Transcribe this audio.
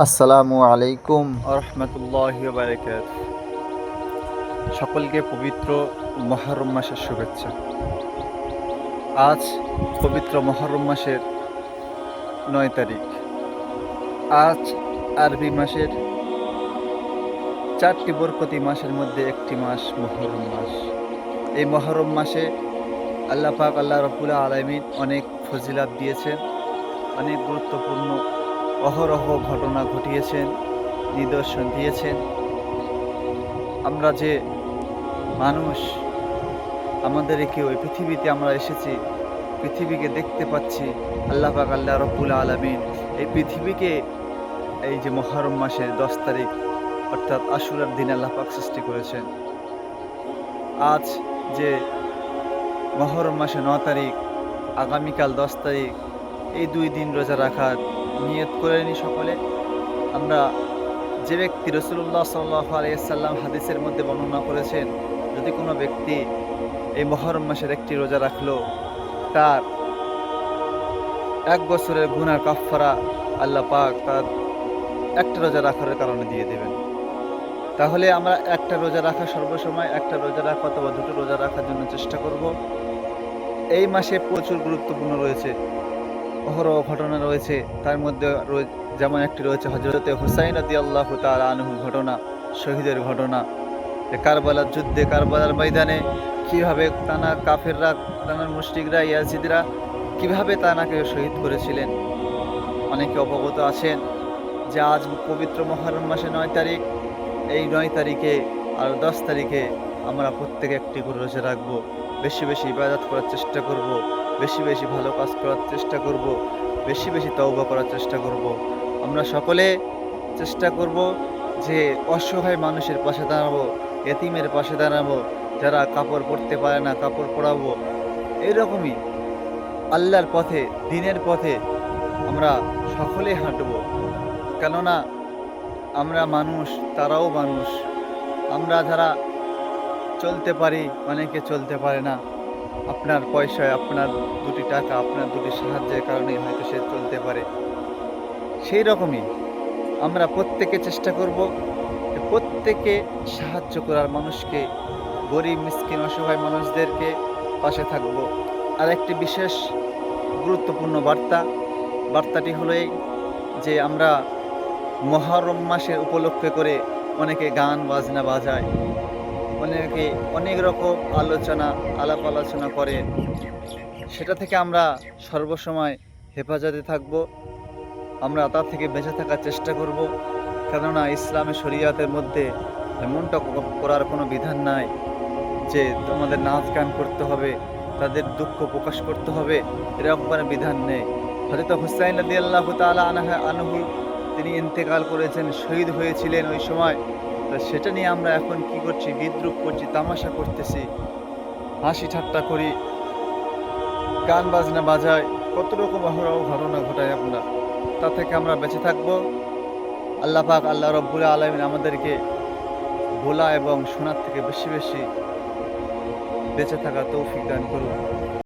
আসসালামু আলাইকুম রহমতুল্লাহি ওয়া বারাকাতুহু। সকলকে পবিত্র মুহররম মাসের শুভেচ্ছা। আজ পবিত্র মুহররম মাসের ৯ তারিখ। আজ আরবি মাসের ৪টি বরকতি মাসের মধ্যে একটি মাস মুহররম মাস। এই মুহররম মাসে আল্লাহ পাক আল্লাহ রাব্বুল আলামিন অনেক ফজিলাত দিয়েছেন, অনেক গুরুত্বপূর্ণ অহরহ ঘটনা ঘটিয়েছেন, নিদর্শন দিয়েছেন। আমরা যে মানুষ, আমাদের ওই পৃথিবীতে আমরা এসেছি, পৃথিবীকে দেখতে পাচ্ছি। আল্লাহ পাক আল্লাহ রাব্বুল আলামিন এই পৃথিবীকে এই যে মুহররম মাসের 10 তারিখ অর্থাৎ আশুরার দিন আল্লাহ পাক সৃষ্টি করেছেন। আজ যে মুহররম মাসে 9 তারিখ, আগামীকাল 10 তারিখ, এই 2 দিন রোজা রাখার নিয়ত করে নি সকলে। আমরা যে ব্যক্তি রাসূলুল্লাহ সাল্লাল্লাহু আলাইহি ওয়াসাল্লাম হাদিসের মধ্যে বর্ণনা করেছেন, যদি কোনো ব্যক্তি এই মুহররম মাসের একটি রোজা রাখলো, তার 1 বছরের গুনাহ কাফফারা আল্লাহ পাক তার একটা রোজা রাখার কারণে দিয়ে দেবেন। তাহলে আমরা একটা রোজা রাখা সর্বসময় একটা রোজা রাখা অথবা 2টো রোজা রাখার জন্য চেষ্টা করব। এই মাসে প্রচুর গুরুত্বপূর্ণ রয়েছে, অহরহ ঘটনা রয়েছে। তার মধ্যে যেমন একটি রয়েছে হযরতে হুসাইন রাদিয়াল্লাহু তাআলা আনহুর ঘটনা, শহীদের ঘটনা। কারবালার যুদ্ধে, কারবালার ময়দানে কীভাবে কাফেররা, মুশরিকরা, ইয়াজিদরা কীভাবে তাকে শহীদ করেছিলেন। অনেকে অবগত আছেন যে আজ পবিত্র মুহররম মাসে 9 তারিখ। এই 9 তারিখে আর 10 তারিখে আমরা প্রত্যেকে একটি করে রোজা রাখবো, বেশি বেশি ইবাদত করার চেষ্টা করব, বেশি বেশি ভালো কাজ করার চেষ্টা করব, বেশি বেশি তওবা করার চেষ্টা করব। আমরা সকলে চেষ্টা করব যে অসহায় মানুষের পাশে দাঁড়াবো, এতিমের পাশে দাঁড়াবো, যারা কাপড় পরতে পারে না কাপড় পরাবো। এইরকমই আল্লাহর পথে, দ্বীনের পথে আমরা সকলেই হাঁটবো। কেননা আমরা মানুষ, তারাও মানুষ। আমরা যারা চলতে পারি, অনেকে চলতে পারে না। আপনার পয়সায়, আপনার 2টি টাকা, আপনার 2টি সাহায্যের কারণেই হয়তো সে চলতে পারে। সেই রকমই আমরা প্রত্যেকে চেষ্টা করব যে প্রত্যেকে সাহায্য করার, মানুষকে, গরিব মিসকিন অসহায় মানুষদেরকে পাশে থাকব। আর একটি বিশেষ গুরুত্বপূর্ণ বার্তাটি হলো এই যে আমরা মুহররম মাসের উপলক্ষে করে অনেকে গান বাজনা বাজায়, অনেকে অনেক রকম আলাপ আলোচনা করে। সেটা থেকে আমরা সর্বসময় হেফাজতে থাকব, আমরা তা থেকে বেঁচে থাকার চেষ্টা করব। কেননা ইসলামে শরিয়াতের মধ্যে এমনটা করার কোনো বিধান নাই যে তোমাদের নাচ গান করতে হবে, তাদের দুঃখ প্রকাশ করতে হবে, এরকম কোনো বিধান নেই। হযরত হুসাইন রাদিয়াল্লাহু তাআলা আনহু তিনি ইন্তেকাল করেছেন, শহীদ হয়েছিলেন ওই সময়। তো সেটা নিয়ে আমরা এখন কি করছি? বিদ্রূপ করছি, তামাশা করতেছি, হাসি ঠাট্টা করি, গান বাজনা বাজায়, কত রকম অহরহ ঘটনা ঘটাই আমরা। তা থেকে আমরা বেঁচে থাকবো। আল্লাহ পাক আল্লাহ রাব্বুল আলামিন আমাদেরকে ভোলা এবং শোনার থেকে বেশি বেশি বেঁচে থাকার তৌফিক দান করুন।